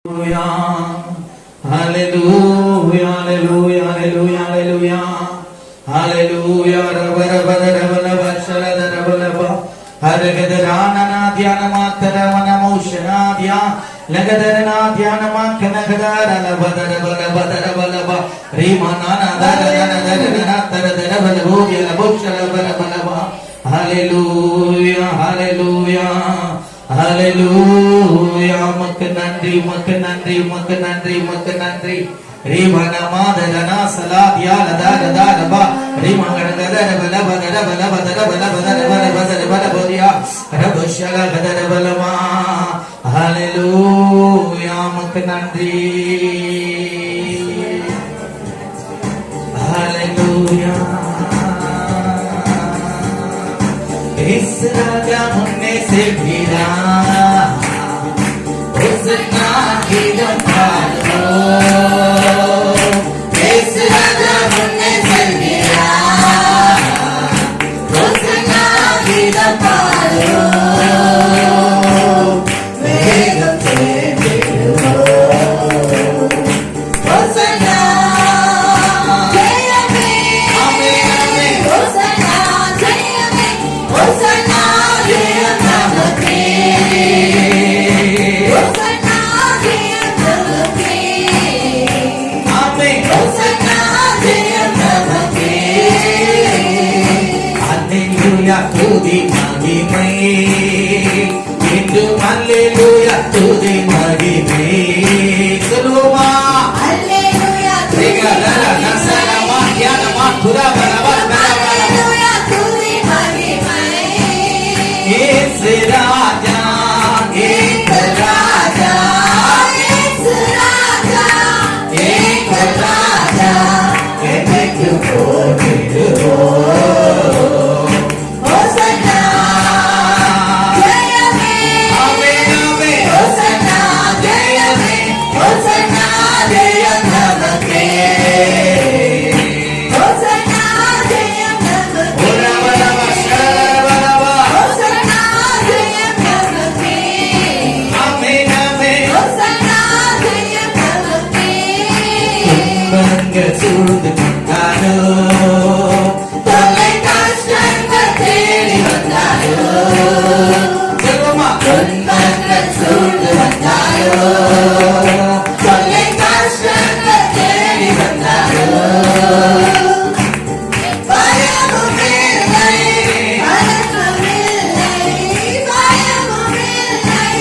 Hallelujah, hallelujah, hallelujah, hallelujah, hallelujah. Rabba rabba shalada rabba haragadana dhyana matara manamoshana dhya lagadana dhyana makana gadara labadara balabadara balaba rimanana dara dara dara balabudya labushala balaba. Hallelujah, hallelujah, hallelujah. Makka nandri, makka nandri, makka nandri, makka nandri. Rimana madana saladya ladara daraba rimangada gadara balaba daraba daraba daraba daraba daraba bodya rabushala gadara balama. Hallelujah, makka nandri. Hallelujah. इस राजा मुन्ने से भिड़ा उसका कीदम पालो इस राजा मुन्ने से भिड़ा उसका कीदम पालो वेगम से भिड़ो उसका துதி மகிமை இன்று அல்லேலூயா துதி மகிமை சொல்லுமா அல்லேலூயா நசரமா யானமா குரபரவா அல்லேலூயா துதி மகிமை இயேசு ராஜா ஏக ராஜா இயேசு ராஜா ஏக ராஜா எனக்கு போற்றிடுவோ சூழ்ந்து கொண்டாரோ தொல்லை கஷ்டங்கள் தேடி வந்தாரோ சொல்லுமா துன்பங்கள் சூழ்ந்து வந்தாரோ தொல்லை கஷ்டங்கள் தேடி வந்தாரோ பயமும் இல்லை கலக்கம் இல்லை பயமும் இல்லை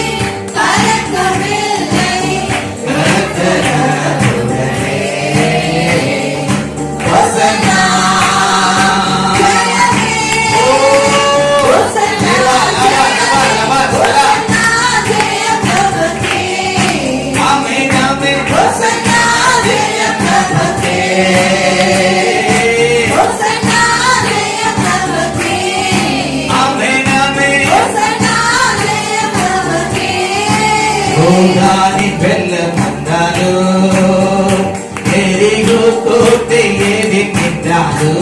கலக்கம் இல்லை வெள்ளம் வந்தாலோ எரிகோ கோட்டை ஏறி நின்றாலோ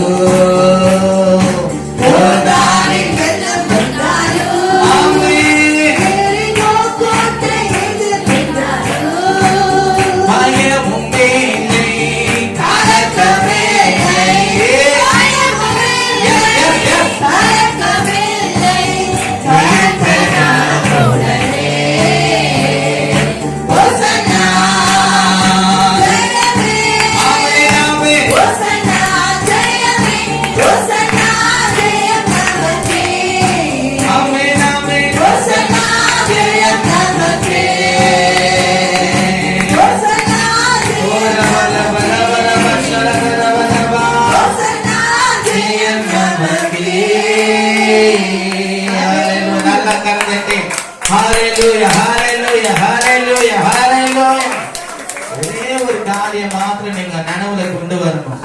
மாத்திரம் நீங்க நனவுல கொண்டு வரணும்.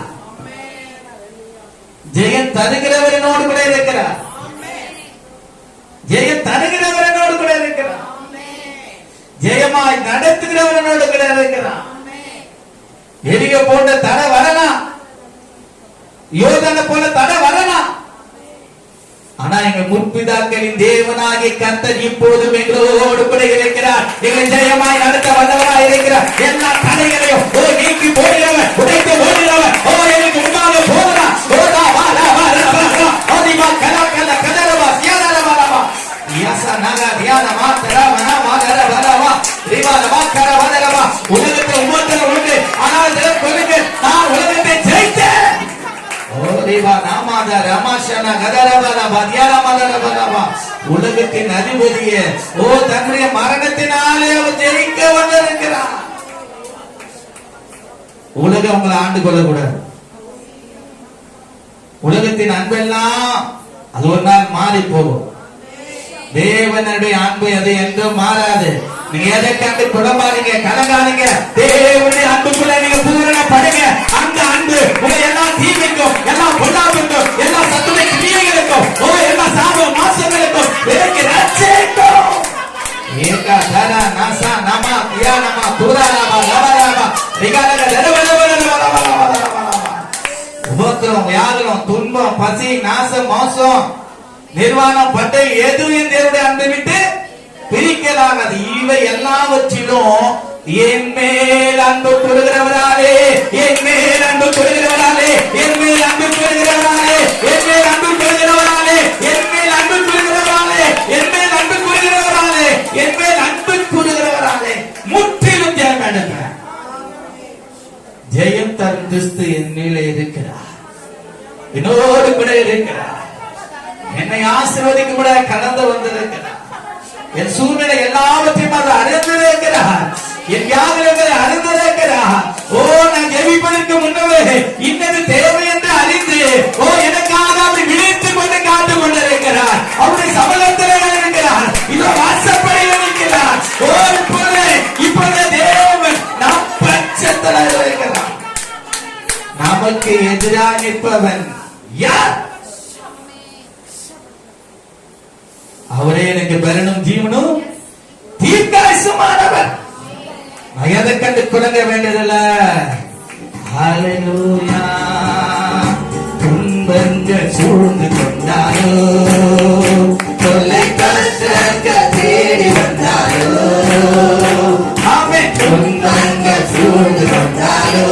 ஜெயம் தருகிறவரனோடு கூட இருக்கிறார். ஜெயம் தருகிறவரனோடு கூட இருக்கிறார். ஜெயமாய் நடத்துகிறவரனோடு கூட இருக்கிறார். எலிய போன்ற தடை வரலாம், யோதனை போல தடை வரலாம். ஆனா எங்கள் முற்பிதாக்களின் தேவனாகிய கர்த்தர் இப்போதும் எங்களோடு கூட இருக்கிறார். எங்கள் ஜெயமாய் நடத்த வல்லவராய் இருக்கிறார். எல்லா தடைகளையும் நீக்கி போடுகிறவர், உடைத்து ஓடுகிறவர், எனக்கு முன்னாக போகிறார். உலகத்தை உமத்தில் உண்டு, ஆனால் நான் உலகத்தை ஜெயித்தேன். உலகத்தின் அதிபதியே தன்னுடைய மரணத்தினாலே அவர் ஜெயிக்க வந்திருக்கிறார். உலகம் உங்களை ஆண்டு கொள்ளக்கூடாது. உலகத்தின் அன்பெல்லாம் அது ஒரு நாள் மாறி போகும். தேவனுடைய அன்பு அது என்றும் மாறாது. நீங்க எதை கண்டு குடம்பாதீங்க, கலங்காதீங்க. தேவனுடைய அன்புக்குள்ள நீங்க பூரணப்படுங்க. அந்த அன்பு உங்க எல்லா தீமைக்கும், எல்லா பொல்லாப்புக்கும், எல்லா சத்துணை கிரியைகளுக்கும், எல்லா சாப மாசங்களுக்கும் விலக்கி ரட்சிக்கும். ஏகா தர நசா நம தியா நம துராராமா லவராமா ரிகாலக உபத்திரம், வியாகுலம், துன்பம், பசி, நாசம், மோசம், நிர்வாணம், பட்டை எதுவும் தேவனுடைய அன்பை விட்டு பிரிக்கலானது. இவை எல்லாவற்றிலும் என் மேல் அன்பு கொள்கிறவராலே, என் மேல் அன்பு கொள்கிறவராலே, என் மேல் அன்பு கொள்கிறவராலே, என் மேல் அன்பு கொள்கிறவராலே, என் மேல் அன்பு கொள்கிறவராலே, என் மேல் அன்பு கொள்கிறவராலே, என் மேல் அன்பு கொள்கிறவராலே முற்றிலும் ஜெயம் எடுக்கிறார். ஜெயம் தரும் கிறிஸ்து என் மேலே இருக்கிறார், என்னோடு கூட இருக்கிறார். என்னை ஆசீர்வதிக்க கூட கடந்து வந்திருக்கிறார். என் சூழ்நிலை எல்லாவற்றையும் அது அறிந்திருக்கிறார். என் வியாகுலங்களை அறிந்திருக்கிறார். நான் ஜெபிப்பதற்கு முன்னவே இன்னது தேவை என்று அறிந்து எனக்காக அப்படி விழித்துக் கொண்டு காத்து கொண்டிருக்கிறார். அவருடைய சமலத்தில் இருக்கிறார். இதோ வாசப்படையில் இருக்கிறார். இப்பொழுது தேவன் நம் பட்சத்தில் இருக்கிறார். நமக்கு எதிராக நிற்பவன் யார்? அவரே எனக்கு பெறணும் ஜீவனும் தீர்க்காயுசுமானவர். நான் எதை கண்டு குழங்க வேண்டியதில்ல. ஹல்லேலூயா. துன்பங்கள் சூழ்ந்து கொண்டாயோ, தொல்லை கஷ்டங்கள் தேடி வந்தாயோ, ஆமென். துன்பங்கள் சூழ்ந்து கொண்டாயோ,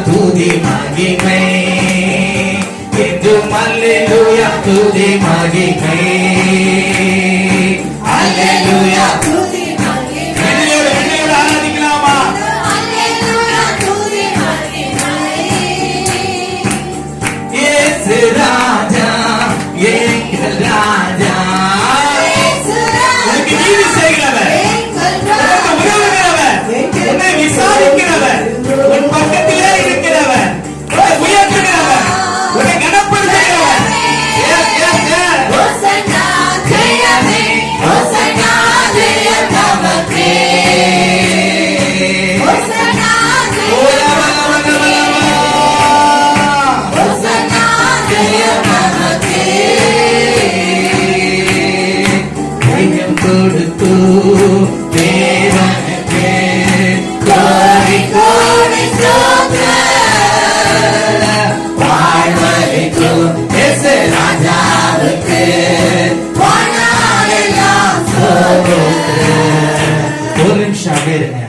துதி மகிமை என்றும் அல்லேலூயா, துதி மகிமை, அல்லேலூயா, துதி மகிமை. ஆராதிக்கலாமா? அல்லேலூயா, துதி மகிமை. இயேசு ராஜா, எங்கள் ராஜா, உனக்கு நீதி செய்கிறவர், உனக்கு உதவுகிறவர், உன்னை விசாரிக்கிறவர், உன் பக்கத்திலே இருக்கிறவர், உன்னை உயர்த்துகிறவர், உன்னை கனப்படுத்துகிறவர். ஹோசன்னா ஜெயமே, ஹோசன்னா ஜெயம் நமக்கே, ஹோசன்னா ஹோசன்னா ஜெயம் நமக்கே. ஜெயம் கொடுத்து தேவனுக்கே கோடி கோடி வாழ்வளிக்கும் இயேசு ராஜாவுக்கு வானாலெல்லாம் ஒரு நிமிஷம் இருங்க.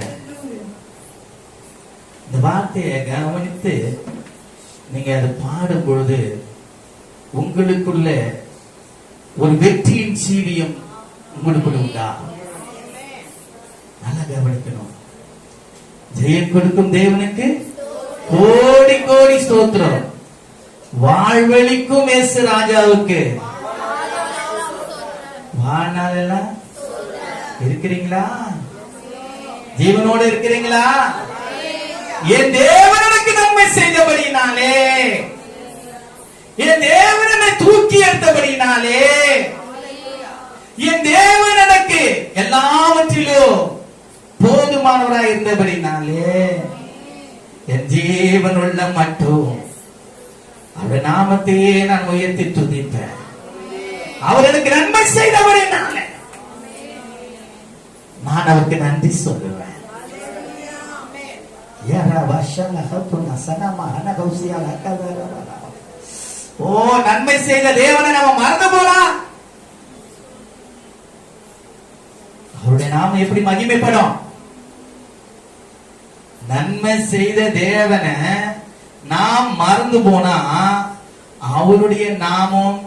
இந்த வார்த்தையை கவனித்து நீங்க அதை பாடும் பொழுது உங்களுக்குள்ள ஒரு வெற்றியின் சீரியம் உங்களுக்குள்ள உண்டா? நல்லா கவனிக்கணும். ஜெயம் கொடுக்கும் தேவனுக்கு கோடி கோடி ஸ்தோத்திரம். வாழ்வழிக்கும் இயேசு ராஜாவுக்கு வாழ்நாள் எல்லாம் இருக்கிறீங்களா? ஜீவனோடு இருக்கிறீங்களா? என் தேவன் எனக்கு நன்மை செய்தபடினாலே, என் தேவன் என்னை தூக்கி எடுத்தபடினாலே, என் தேவன் எனக்கு எல்லாவற்றிலும் போதுமானவராய் இருந்தபடினாலே, என் ஜீவன் உள்ள மட்டும் அவர் நாமத்தையே நான் உயர்த்தி துதிப்பேன். அவர் எனக்கு நன்மை செய்தபடினாலே நான் அவருக்கு நன்றி சொல்லுவேன். ஓ, நன்மை செய்த தேவனை நம்ம மறந்து போலாம். அவருடைய நாமம் எப்படி மகிமைப்படும்? நன்மை செய்த தேவனை நாம் மறந்து போனா அவருடைய நாமம்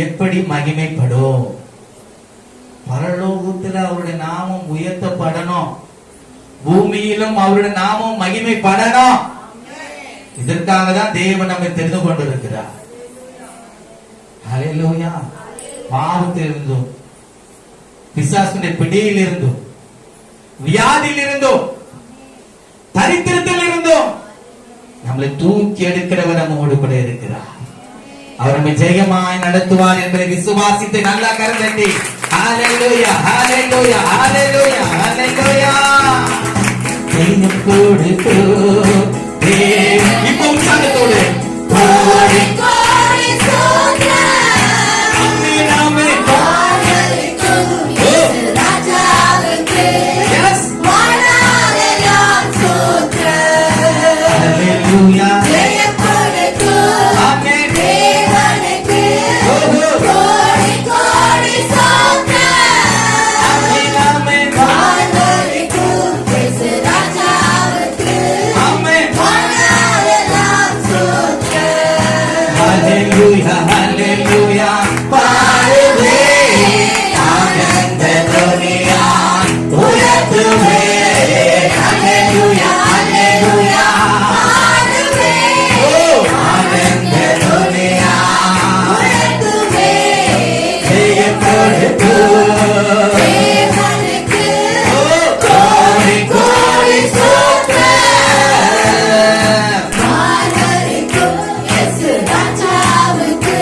எப்படி மகிமைப்படும்? பரலோகத்தில் அவருடைய நாமம் உயர்த்தப்படணும், பூமியிலும் அவருடைய நாமம் மகிமைப்படணும். இதற்காக தான் தேவன் நம்மை தெரிந்து கொண்டிருக்கிறார். ஹல்லேலூயா. பாவத்தில் இருந்தோம், பிசாசுடைய பிடியில் இருந்தோம், வியாதியில் இருந்தோம், தரித்திரத்தில் இருந்தோம், நம்மளை தூக்கி எடுக்கிறவர் நம்மோடு கூட இருக்கிறார். அவர் நம்மை ஜெயமாய் நடத்துவார் என்பதை விசுவாசித்து நல்லா கரந்தட்டி ஹல்லேலூயா, ஹல்லேலூயா, ஹல்லேலூயா, ஹல்லேலூயா. ஜெயம் கொடுத்து இப்போ உற்சாகத்தோடு கோடி கோடி ஸ்தோத்திரம். ஆமென், ஆமென். ராஜாவுக்கு எஸ் வாழாலெல்லாம் ஸ்தோத்திரம். ஹல்லேலூயா. ஜெயம் கொடுத்து ஆமென் தேவனுக்கு கோடி கோடி ஸ்தோத்திரம். ஆமென், ஆமென். வாழ்வழிக்கு இயேசு ராஜாவுக்கு ஆமென் வாழாலெல்லாம் ஸ்தோத்திரம். ஹல்லேலூயா, ஹல்லேலூயா. பாடுவே ஆனந்த துணியாய் உயர்த்துவே. ஹல்லேலூயா, ஹல்லேலூயா. பாடுவே ஆனந்த துணியாய் உயர்த்துவே. ஜெயம் கொடுத்து தேவனுக்கு கோடி கோடி ஸ்தோத்திரம். வாழ்வழிக்கு இயேசு ராஜாவுக்கு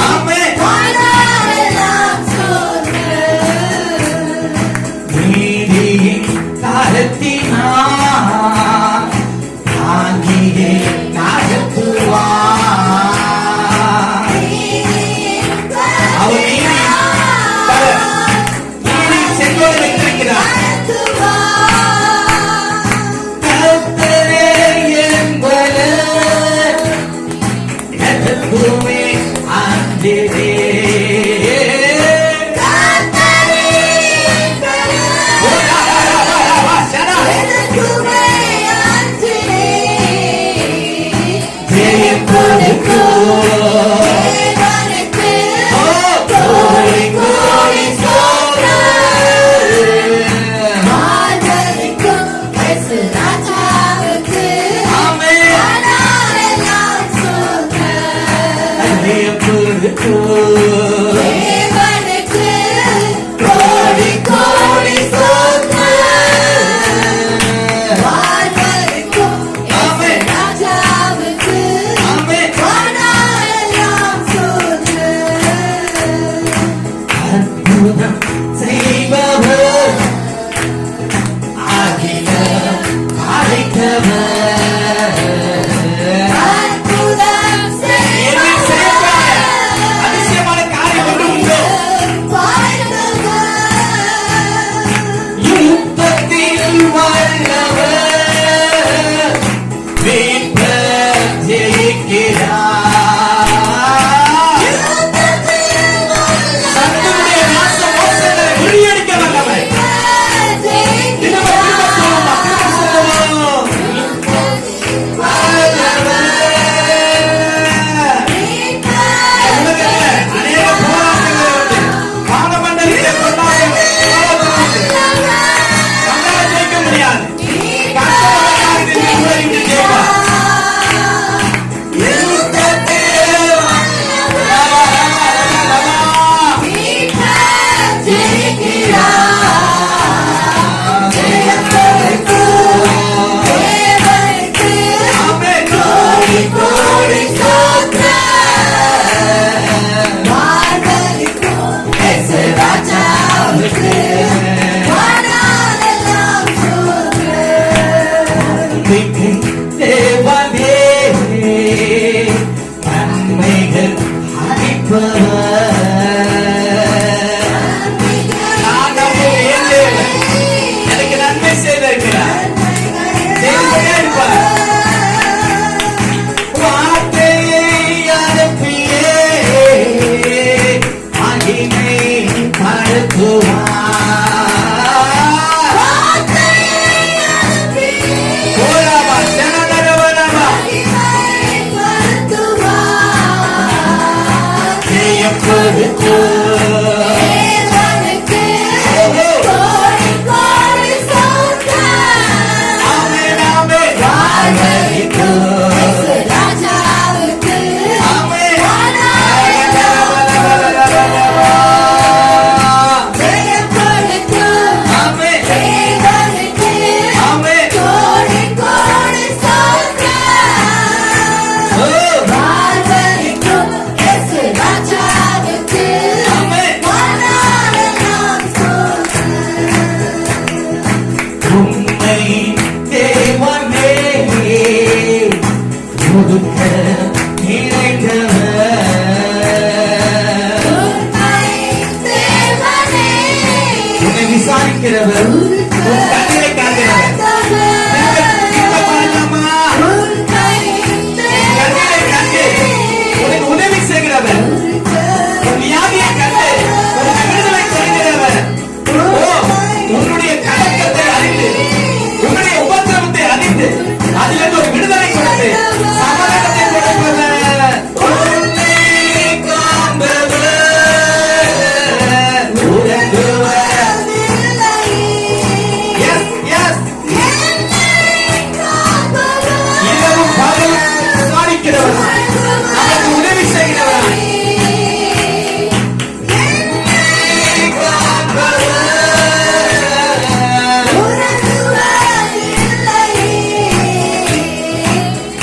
ஆமென் வாழாலெல்லாம் ஸ்தோத்திரம். நீதியின் கரத்தினால் தாங்கியே நடத்துவார். அவர் நீதி செங்கோல் வைத்திருக்கிறார். கர்த்தரே என் பலன், எதற்குமே அஞ்சிடே. ஜெயம் கொடுத்து தேவனுக்கு கோடி கோடி ஸ்தோத்திரம். வாழ்வழிக்கு இயேசு ராஜாவுக்கு ஆமென் வாழாலெல்லாம் ஸ்தோத்திரம். ஜெயம் கொடுத்து தேவனுக்கு கோடி கோடி ஸ்தோத்திரம். வாழ்வழிக்கு இயேசு ராஜாவுக்கு ஆமென் வாழாலெல்லாம் ஸ்தோத்திரம். அற்புதம் செய்பவர், அகிலம் படைத்தவர். அற்புதம் செய்பவர், அதிசயமான கொடுக்க நினைத்தவர் உன்னை விசாரிக்கிறவர் உன் கண்ணீரை காண்கிறவர் கண்ணீரை கண்டு உனக்கு உதவி செய்கிறவர் உன் வியாதியை கண்டு உனக்கு விடுதலை தருகிறவர் உன்னுடைய கலக்கத்தை அறிந்து உன்னுடைய உபத்திரவத்தை அறிந்து அதிலிருந்து ஒரு விடுதலை கொடுத்து சமாதானத்தை கொடுப்பவர் உன்னை காண்பவர் உறங்குவர். Yes, yes. இரவும் பகலும் விசாரிக்கிறவர் நமக்கு உதவி செய்கிறவர்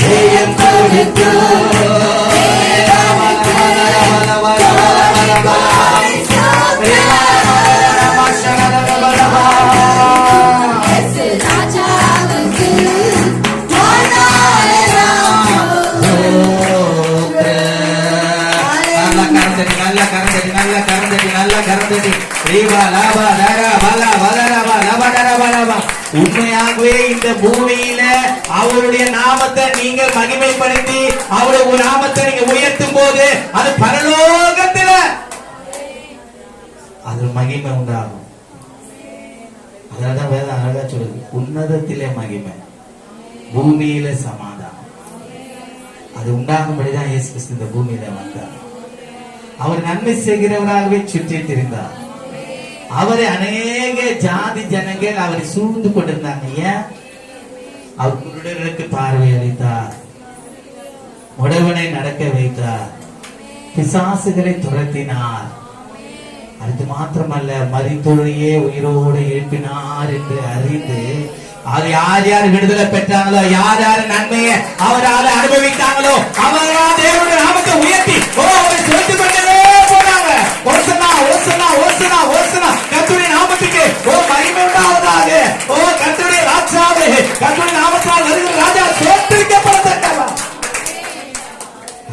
ஜெயம் கொடுத்து உண்மையாகவே இந்த பூமியில அவருடைய நாமத்தை நீங்கள் மகிமைப்படுத்தி அவருடைய நாமத்தை நீங்க உயர்த்தும் போது அது பரலோகத்தில அது மகிமை உண்டாகும். அதனாலதான் வேதம் அழகா சொல்லுது, உன்னதத்திலே மகிமை பூமியில சமாதானம். அது உண்டாகும்படிதான் இயேசு கிறிஸ்து இந்த பூமியில வந்தார். அவர் நன்மை செய்கிறவராகவே சுற்றி திரிந்தார். அவரை அநேக ஜாதி ஜனங்கள் அவரை சூழ்ந்து கொண்டிருந்தாங்க. ஏன்? அவர் குருடர்களுக்கு பார்வை அளித்தார், முடவனை நடக்க வைத்தார், பிசாசுகளை துரத்தினார். அது மாத்திரமல்ல, மரித்தோரையே உயிரோடு எழுப்பினார் என்று அறிந்து அது யார் யார் விடுதலை பெற்றாங்களோ, யார் யார் நன்மையை அவரால் அனுபவித்தாங்களோ அவர்களால் தேவனுடைய நாமத்தை உயர்த்தி அவரை சொல்லிக் கொண்டே போனாங்க. ஓசனா ஓசனா ஓசனா ஓசனா, கர்த்தருடைய நாமத்துக்கு மகிமை உண்டாவதாக. கர்த்தருடைய ராஜாவே, கர்த்தருடைய நாமத்தால் வருகிற ராஜா தோற்கடிக்கப்படத்தக்கவர்.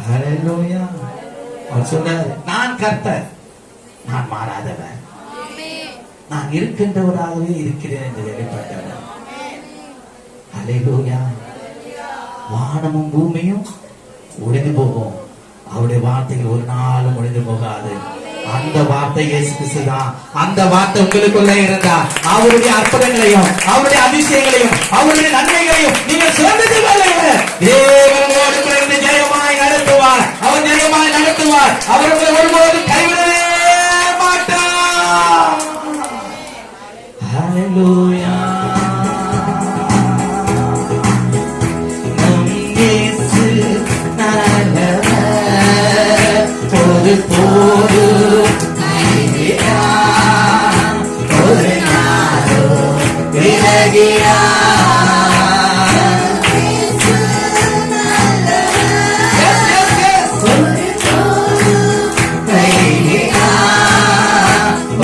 ஹல்லேலூயா. அவர் சொன்னார், நான் கர்த்தர், நான் மாறாதவர், நான் இருக்கின்றவராகவே இருக்கிறேன் என்று வெளிப்பட்டவர். ஹல்லேலூயா. வானமும் பூமியும் ஒழிந்து போகும், அவருடைய வார்த்தைகள் ஒரு நாளும் ஒழிந்து போகாது. அந்த வார்த்தை இயேசு கிறிஸ்து தான். அந்த வார்த்தை உங்களுக்குள்ள இருந்தா அவருடைய அற்புதங்களையும் அவருடைய அதிசயங்களையும் அவருடைய நன்மைகளையும் நீங்கள் சொந்தத்தில் கொள்ளுங்கள். தேவனோடு கூட இருந்து ஜெயமாய் நடத்துவார். அவர் ஜெயமாய் நடத்துவார். அவர் உங்களை ஒருபோதும் கைவிடவே மாட்டார். ஹல்லேலூயா. போது ஒரு நாளோ விலகியா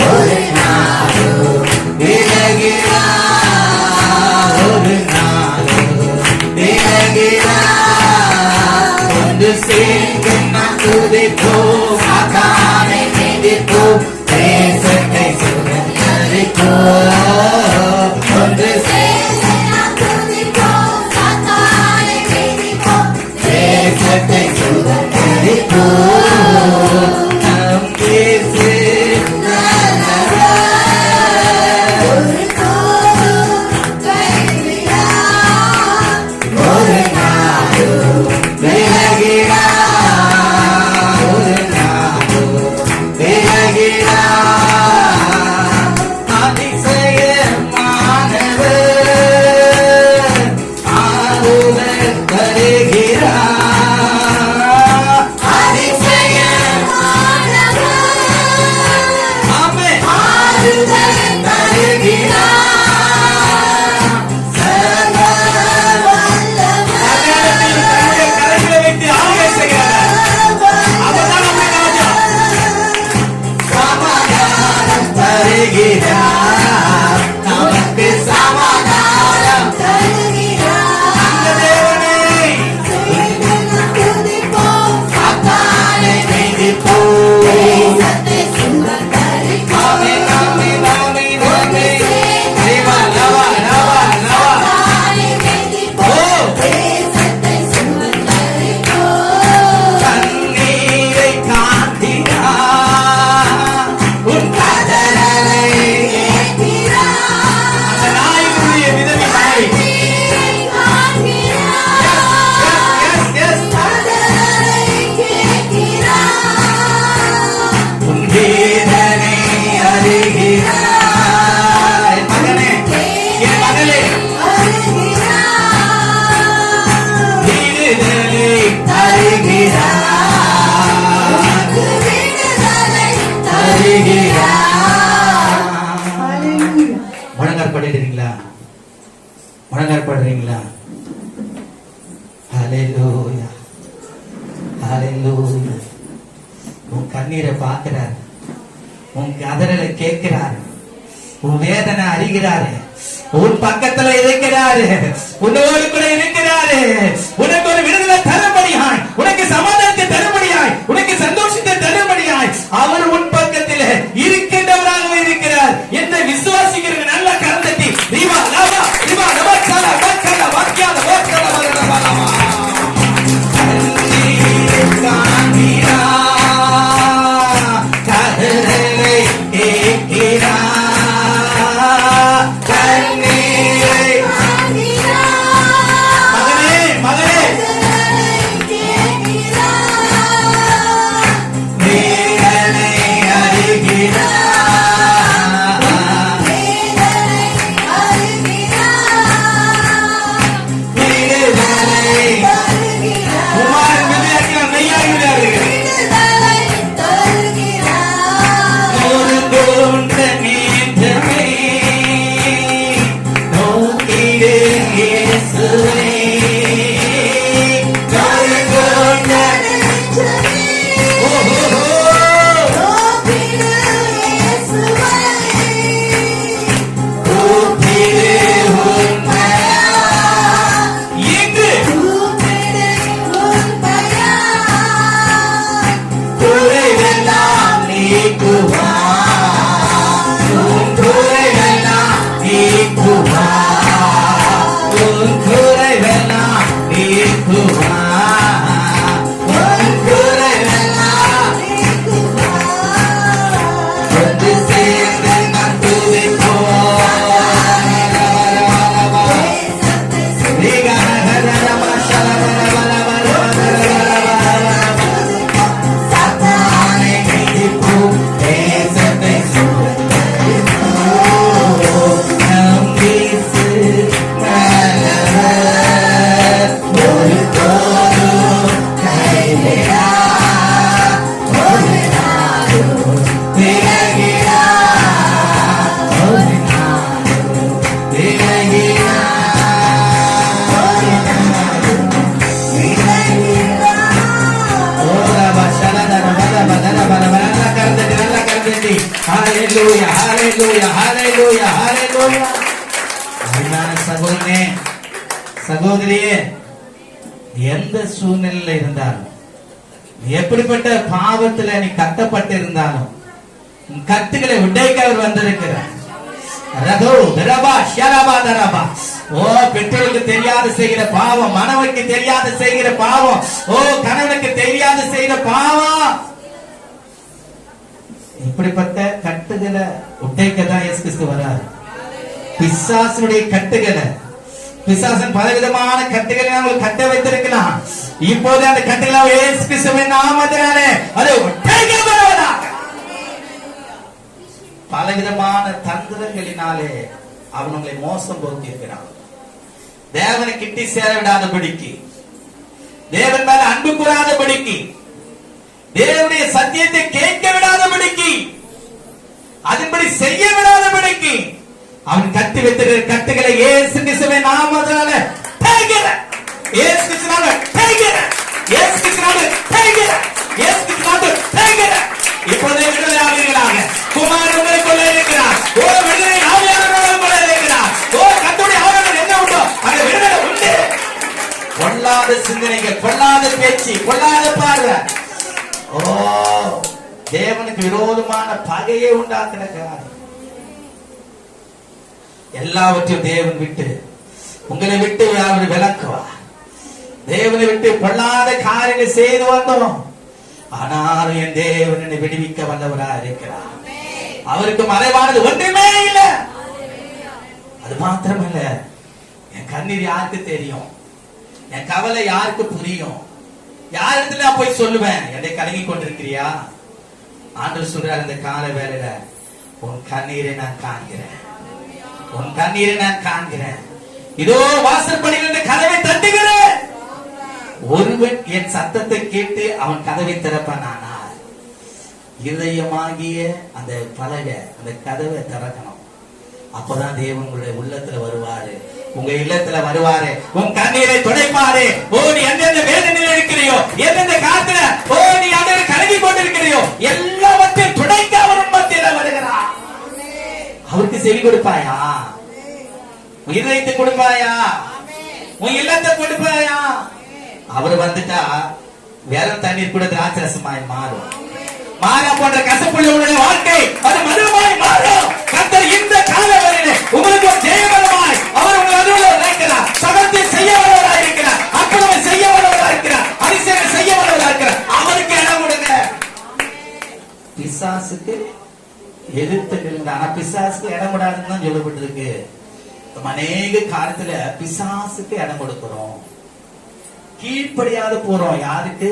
ஒரு நாளோ விலகியா ஒரு நாளோ விலகியா ஒன்று சேர்ந்து நாம் துதிப்போம், சாத்தானை மிதிப்போம், தேசத்தை சுதந்தரிப்போம். ஒன்று சேர்ந்து நாம் துதிப்போம், சாத்தானை மிதிப்போம், தேசத்தை சுதந்தரிப்போம். நம் இயேசு நல்லவர், ஒருபோதும் கைவிடார், ஒரு நாளும் விலகிடார், ஒரு நாளும் விலகிடார். ஹalleluya. உன் கண்ணீரை பார்க்கிறார், உன் கதறலை கேட்கிறார், உன் வேதனை அறிகிறாரு, உன் பக்கத்துல இருக்கிறாரு, உன்னோடு கூட இருக்கிறாரு. உனக்கு ஒரு விடுதலை தரும்படியாய், உனக்கு சமாதானத்தை தரும்படியாய், உனக்கு சந்தோஷத்தை தரும்படியாய் அவர் உன் பக்கத்தில் இருக்கின்றவராக இருக்கிறார் என்று விசுவாசிக்கிற நல்ல கருத்தை ரீவா லாவா ரீவா லவா சலா வச்சலா வாக்கியால வாச்சலா வரலவா காணிரா கதறலை கேட்கிறா Hallelujah, hallelujah, hallelujah, hallelujah. சகோதரனே சகோதரியே, எந்த சூழ்நிலையில இருந்தாலும், எப்படிப்பட்ட பாவத்துல நீ கட்டப்பட்டு இருந்தாலும், கட்டுகளை உடைக்க அவர் வந்திருக்கிறார். ஓ, பெற்றோருக்கு தெரியாத செய்கிற பாவம், மனைவிக்கு தெரியாத செய்கிற பாவம், ஓ கணவனுக்கு தெரியாத செய்கிற பாவம், இப்படிப்பட்ட கட்டுகளை உடைக்கதான் இயேசு கிறிஸ்து வராரு. பிசாசனுடைய கட்டுகளை, பிசாசன் பலவிதமான கட்டுகளை நாங்கள் கட்ட வைத்திருக்கலாம். இப்போது அந்த கட்டுகளை இயேசு கிறிஸ்துவின் நாமத்தினாலே அது உடைக்கப்படுவதாக. பலவிதமான தந்திரங்களினாலே அவன் உங்களை மோசம் போக்கி இருக்கிறான். தேவனை கிட்டி சேர விடாதபடிக்கு, தேவன் மேல அன்பு கூறாதபடிக்கு, தேவனுடைய சத்தியத்தை கேட்க விடாதபடிக்கு, அதன்படி செய்ய விடாதபடிக்கு அவன் கட்டி வைத்திருக்கிற கட்டுகளை இயேசு கிறிஸ்துவின் நாமத்தினாலே உடைக்கிறேன். இயேசு கிறிஸ்துவினாலே உடைக்கிறேன். இயேசு கிறிஸ்துவினாலே உடைக்கிறேன். இயேசு கிறிஸ்துவினாலே உடைக்கிறேன். இப்பொழுதே விடுதலை ஆவீர்களாக. குமாரன் உங்களுக்குள்ளே இருக்கிறார். ஓ, விடுதலை ஆவியானவர் உங்களுக்குள்ளே இருக்கிறார். ஓ, கர்த்தருடைய ஆவியானவர் என்ன உண்டோ அந்த விடுதலை உண்டு. பொல்லாத சிந்தனைகள், பொல்லாத பேச்சு, பொல்லாத பார்வை, ஓ தேவனுக்கு விரோதமான பகையை உண்டாக்குற காரியம் எல்லாவற்றையும் தேவன் விட்டு, உங்களை விட்டு அவர் விலக்குவா. தேவனை விட்டு பொல்லாத காரியங்கள் செய்து வந்தோம். ஆனாலும் என் தேவன் என்னை விடுவிக்க வல்லவராக இருக்கிறார். அவருக்கு மறைவானது ஒன்றுமே இல்லை. அது மாத்திரமல்ல, என் கண்ணீர் யாருக்கு தெரியும், என் கவலை யாருக்கு புரியும், யார் இடத்துல நான் போய் சொல்லுவேன்? என்னை கலங்கி கொண்டிருக்கிறியா? ஆண்டவர் சொல்றார், இந்த கால வேளையில உன் கண்ணீரை நான் காண்கிறேன், உன் கண்ணீரை நான் காண்கிறேன். இதோ வாசற்படியில் கதவை தட்டுகிறேன். ஒருவன் என் சத்தத்தை கேட்டு அவன் கதவை திறப்பானானால், இருதயமாகிய அந்த பலகை, அந்த கதவை திறக்கணும். அப்பதான் தேவன் உங்களுடைய உள்ளத்துல வருவாரு, உங்க இல்லத்துல வருவாரு, உன் கண்ணீரை துடைப்பாரு. ஓ, நீ எந்தெந்த வேதனையில இருக்கிறியோ, எந்தெந்த காத்துல ஓ கொடுப்பாயா? உன் இதயத்தை கொடுப்பாயா? உன் இல்லத்தை கொடுப்பாயா? அவர் வந்துட்டா வேற தண்ணீர் கூட திராட்சரசமாய் மாறும். மாறா போன்ற கசப்புள்ள உங்களுடைய வாழ்க்கை அது மதுரமாய் மாறும். கர்த்தர் இந்த காலவரையிலே உங்களுக்கு ஒரு ஜெயபலமாய் அவர் உங்கள் அலுவலர் இருக்கிறார். சகலத்தை செய்ய வல்லவராய் இருக்கிறார். அற்புதங்களை செய்ய வல்லவராய் இருக்கிறார். அதிசயங்களை செய்ய வல்லவராய் இருக்கிறார். அவருக்கு இடம் கொடுங்க. பிசாசுக்கு எதிர்த்து நில்லுங்க. ஆனா பிசாசுக்கு இடம் விடாதுன்னு தான் சொல்லப்பட்டிருக்கு. அநேக காலத்துல பிசாசுக்கு இடம் கொடுக்கிறோம், கீழ்ப்படியாத போறோம். யாருக்கு?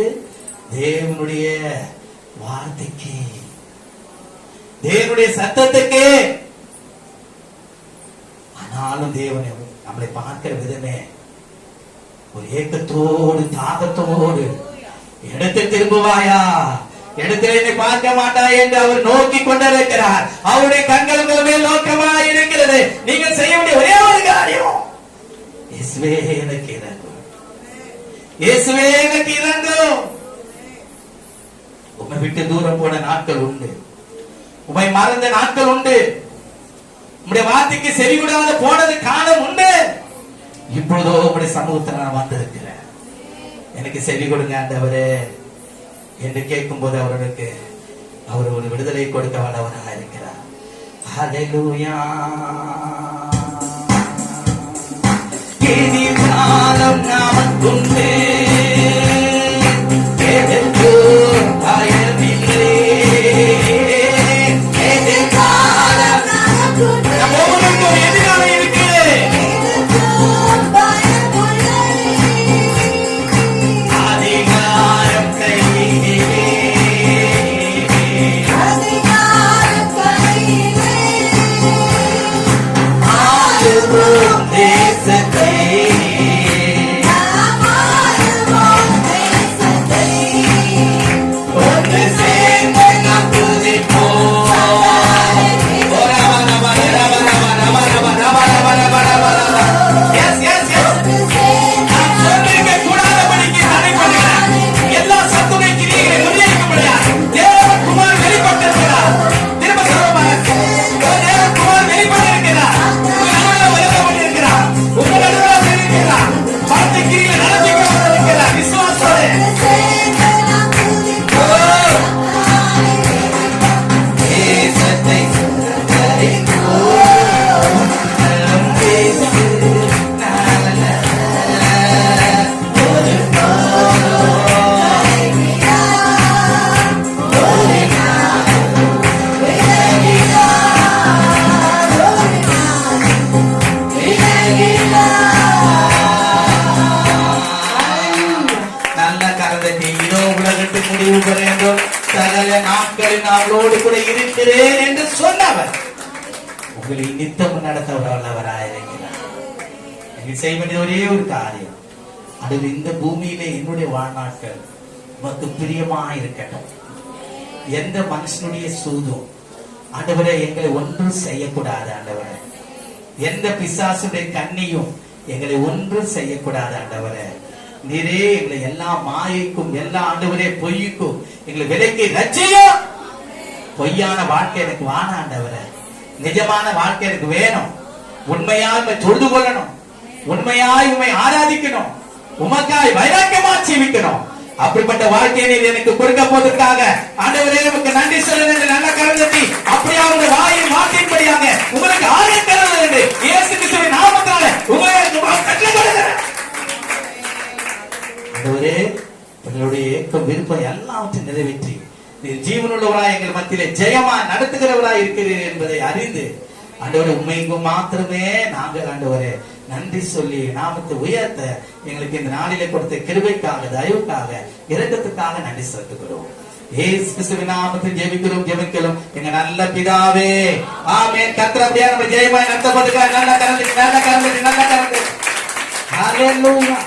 தேவனுடைய வார்த்தைக்கு, தேவனுடைய சத்தத்துக்கு. ஆனாலும் தேவன் நம்மளை பார்க்கிற விதமே ஒரு ஏக்கத்தோடு தாகத்தோடு, இடத்தை திரும்புவாயா, இடத்தில் என்னை பார்க்க மாட்டாய் என்று அவர் நோக்கி கொண்டிருக்கிறார். அவருடைய கண்கள் உங்கள் மேல் நோக்கமாய் இருக்கிறது. நீங்கள் செய்ய வேண்டிய ஒரே ஒரு காரியம், இயேசுவே எனக்கு இறங்கும், இயேசுவே எனக்கு இறங்கும். உம்மை விட்டு தூரம் போன நாட்கள் உண்டு, உம்மை மறந்த நாட்கள் உண்டு, உம்முடைய வார்த்தைக்கு செவிகூடாத போனது காலம் உண்டு. இப்பொழுதோ உம்முடைய சமூகத்தில் நான் வந்திருக்கிறேன், எனக்கு செவி கொடுங்க ஆண்டவரே என்று கேட்கும் போது அவர்களுக்கு அவர் ஒரு விடுதலை கொடுக்க வல்லவராக இருக்கிறார். ஹல்லேலூயா. எதிர்காலம் நமக்குண்டு, எதற்கு பயமில்லை. எதிர்காலம் நமக்குண்டு. நம்ம ஒவ்வொருவருக்கும் ஒரு எதிர்காலம் இருக்கு. அதிகாரம் கையிலே, ஆளுவோம் தேசத்தை, ஒன்று சேர்ந்து நாம் துதிப்போம். Yes, yes, yes. நாம் சொல்லிருக்க கூடாதபடிக்கு தடை பண்ணுகிறார். எல்லா சத்துணை கிரியைகளை முறியடிக்க முடியாது. தேவகுமார் வெளிப்பட்டிருக்கிறார். திரும்ப சொல்லுவாங்க, தேவகுமார் வெளிப்பட்டிருக்கிறார். உங்கள் நடுவில் உயர்த்த பண்ணியிருக்கிறார். உங்கள் நடுவில் இருக்கிறார். வார்த்தை கிரியை நடத்தி கொண்டிருக்கிறார். விசுவாசத்தோடு தேசத்தை நல்ல கரந்தத்தை இதோ உலகத்துக்கு முடிவு பெற வேண்டும், சகல நாட்களில் அவளோடு கூட இருக்கிறேன் என்று சொன்னவர் உங்களை நித்தம் நடத்த வல்லவராயிருக்கிறார். நீங்க செய்ய வேண்டிய ஒரே ஒரு காரியம், அது இந்த பூமியிலே என்னுடைய வாழ்நாட்கள் உமக்கு பிரியமா இருக்கட்டும். எந்த மனுஷனுடைய சூதும் ஆண்டவரே எங்களை ஒன்றும் செய்யக்கூடாது. ஆண்டவரே எந்த பிசாசுடைய கண்ணியும் எங்களை ஒன்றும் செய்யக்கூடாது. ஆண்டவரே நீரே எங்களை எல்லா மாயைக்கும், எல்லா ஆண்டவரே பொய்யுக்கும் எங்களை விலைக்கு ரட்சியும். பொய்யான வாழ்க்கை எனக்கு வாண ஆண்டவரே, நிஜமான வாழ்க்கை எனக்கு வேணும். உண்மையாய் உம்மை தொழுது கொள்ளணும், உண்மையாய் உம்மை ஆராதிக்கணும், உமக்காய் வைராக்கியமா ஜீவிக்கணும். அப்படிப்பட்ட வாழ்க்கையை நீர் எனக்கு கொடுக்க போவதற்காக ஆண்டவரே உமக்கு நன்றி சொல்லுங்கள் என்று நல்ல கரந்தட்டி அப்படியே உங்க வாயின் வார்த்தையின்படியாக உங்களுக்கு ஆதரிக்கிறது என்று இயேசு கிறிஸ்துவின் நாமத்தினாலே உங்களை கட்டளையிடுகிறேன். ஆண்டவரே எங்களுடைய ஏக்கம் விருப்பம் எல்லாவற்றையும் நிறைவேற்றி நீர் ஜீவனுள்ளவராய் எங்கள் மத்தியிலே ஜெயமா நடத்துகிறவராய் இருக்கிறீர் என்பதை அறிந்து ஆண்டவரே உண்மைக்கு மாத்திரமே நாங்கள் ஆண்டவரே நன்றி சொல்லி நாமத்தை உயர்த்த எங்களுக்கு இந்த நாளிலே கொடுத்த கிருபைக்காக, தயவுக்காக, இரக்கத்துக்காக நன்றி செலுத்துகிறோம். இயேசு கிறிஸ்துவின் நாமத்தில் ஜெபிக்கிறோம் ஜெபிக்கிறோம் எங்க நல்ல பிதாவே, ஆமென். கர்த்தர் அப்படியே நம்ம ஜெயமாய் நடத்துவதற்காக நல்ல கரந்து ஹல்லேலூயா.